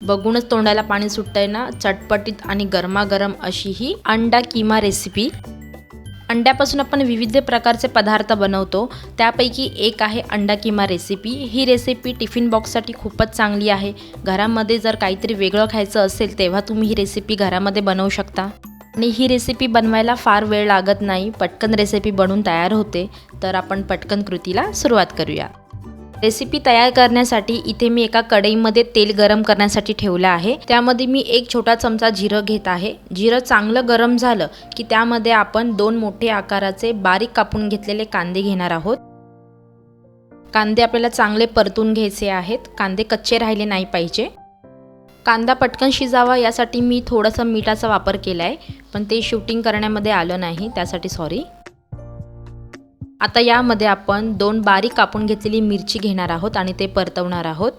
बघूनच तोंडाला पाणी सुटतंय ना। चटपटीत आणि गरमागरम अशी ही अंडा कीमा रेसिपी। अंड्यापासून आपण विविध प्रकारचे पदार्थ बनवतो, त्यापैकी एक आहे अंडा कीमा रेसिपी। ही रेसिपी टिफिन बॉक्ससाठी खूपच चांगली आहे। घरामध्ये जर काहीतरी वेगळं खायचं असेल तेव्हा तुम्ही ही रेसिपी घरामध्ये बनवू शकता आणि ही रेसिपी बनवायला फार वेळ लागत नाही, पटकन रेसिपी बनून तयार होते। तर आपण पटकन कृतीला सुरुवात करूया। रेसिपी तयार करण्यासाठी इथे मी एका कढईमध्ये तेल गरम करण्यासाठी ठेवलं आहे। त्यामध्ये मी एक छोटा चमचा जिरं घेत आहे। जिरं चांगलं गरम झालं की त्यामध्ये आपण 2 मोठे आकाराचे बारीक कापून घेतलेले कांदे घेणार आहोत। कांदे आपल्याला चांगले परतून घ्यायचे आहेत, कांदे कच्चे राहिले नाही पाहिजे। कांदा पटकन शिजावा यासाठी मी थोडंसं मीठाचा वापर केला आहे, पण ते शूटिंग करण्यामध्ये आलं नाही, त्यासाठी सॉरी। आता यामध्ये आपण 2 बारीक कापून घेतलेली मिरची घेणार आहोत आणि ते परतवणार आहोत।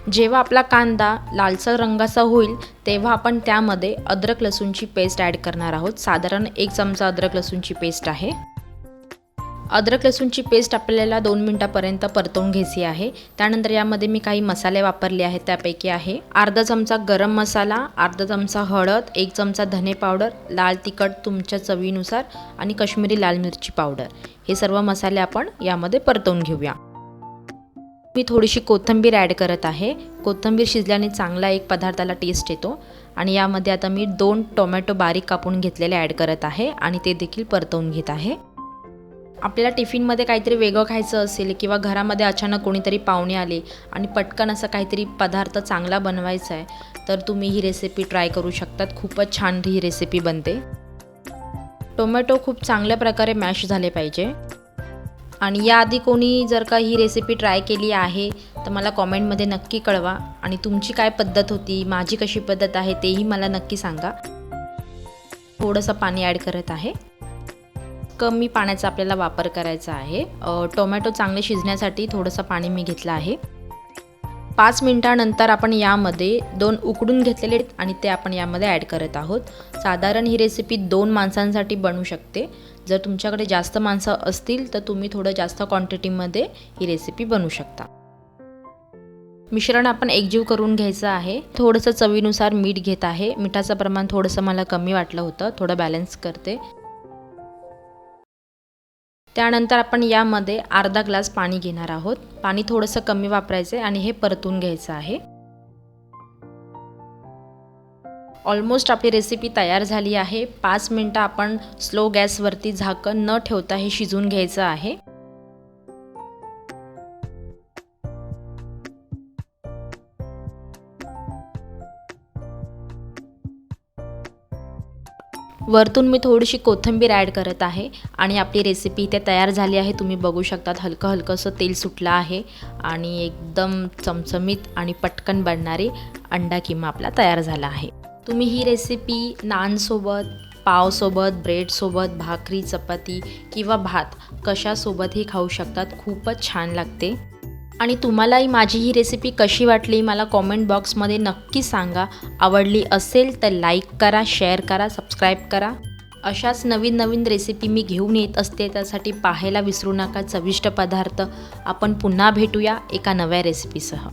जेव्हा आपला कांदा लालसर रंगाचा होईल तेव्हा आपण त्यामध्ये अद्रक लसूणची पेस्ट ॲड करणार आहोत। साधारण 1 चमचा अद्रक लसूणची पेस्ट आहे। अद्रक लसूणची पेस्ट आपल्याला 2 मिनिटांपर्यंत परतवून घ्यायची आहे। त्यानंतर यामध्ये मी काही मसाले वापरले आहेत, त्यापैकी आहे अर्धा चमचा गरम मसाला, अर्धा चमचा हळद, 1 चमचा धने पावडर, लाल तिखट तुमच्या चवीनुसार आणि काश्मीरी लाल मिरची पावडर। हे सर्व मसाले आपण यामध्ये परतवून घेऊया। मी थोडीशी कोथिंबीर ॲड करत आहे। कोथिंबीर शिजल्याने चांगला एक पदार्थाला टेस्ट येतो आणि यामध्ये आता मी 2 टोमॅटो बारीक कापून घेतलेले ॲड करत आहे आणि ते देखील परतवून घेत आहे। आपल्याला टिफिनमध्ये काहीतरी वेगळं खायचं असेल किंवा घरामध्ये अचानक कोणीतरी पाहुणे आले आणि पटकन असं काहीतरी पदार्थ चांगला बनवायचा आहे तर तुम्ही ही रेसिपी ट्राय करू शकतात। खूपच छान ही रेसिपी बनते। टोमॅटो खूप चांगल्या प्रकारे मॅश झाले पाहिजे आणि याआधी कोणी जर का ही रेसिपी ट्राय केली आहे तर मला कॉमेंटमध्ये नक्की कळवा आणि तुमची काय पद्धत होती, माझी कशी पद्धत आहे तेही मला नक्की सांगा। थोडंसं पाणी ॲड करत आहे, कमी पाण्याचा आपल्याला वापर करायचा आहे। टोमॅटो चांगले शिजण्यासाठी थोडंसं पाणी मी घेतलं आहे। 5 मिनिटांनंतर आपण यामध्ये 2 उकडून घेतलेले आणि ते आपण यामध्ये ॲड करत आहोत। साधारण ही रेसिपी 2 माणसांसाठी बनू शकते। जर तुमच्याकडे जास्त माणसं असतील तर तुम्ही थोडं जास्त क्वांटिटीमध्ये ही रेसिपी बनवू शकता। मिश्रण आपण एकजीव करून घ्यायचं आहे। थोडंसं चवीनुसार मीठ घेत आहे। मिठाचं प्रमाण थोडंसं मला कमी वाटलं होतं, थोडं बॅलन्स करते। त्यानंतर आपण यामध्ये अर्धा ग्लास पाणी घेणार आहोत। पाणी थोडंसं कमी वापरायचं आणि हे परतून घ्यायचं आहे। ऑलमोस्ट आपली रेसिपी तयार झाली आहे। 5 मिनिटं आपण स्लो गॅसवरती झाकण न ठेवता हे शिजवून घ्यायचं आहे। वरतून मी थोडीशी कोथिंबीर ॲड करत आहे आणि आपली रेसिपी इथे तयार झाली आहे। तुम्ही बघू शकतात हलकं हलकंसं तेल सुटलं आहे आणि एकदम चमचमीत आणि पटकन बनणारी अंडा कीमा आपला तयार झाला आहे। तुम्ही ही रेसिपी नानसोबत, पावसोबत, ब्रेडसोबत, भाकरी, चपाती किंवा भात कशासोबतही खाऊ शकतात। खूपच छान लागते आणि तुम्हालाही माझी ही रेसिपी कशी वाटली मला कॉमेंट बॉक्समध्ये नक्की सांगा। आवडली असेल तर लाईक करा, शेअर करा, सबस्क्राईब करा। अशाच नवीन नवीन रेसिपी मी घेऊन येत असते, त्यासाठी पाहायला विसरू नका चविष्ट पदार्थ। आपण पुन्हा भेटूया एका नव्या रेसिपीसह।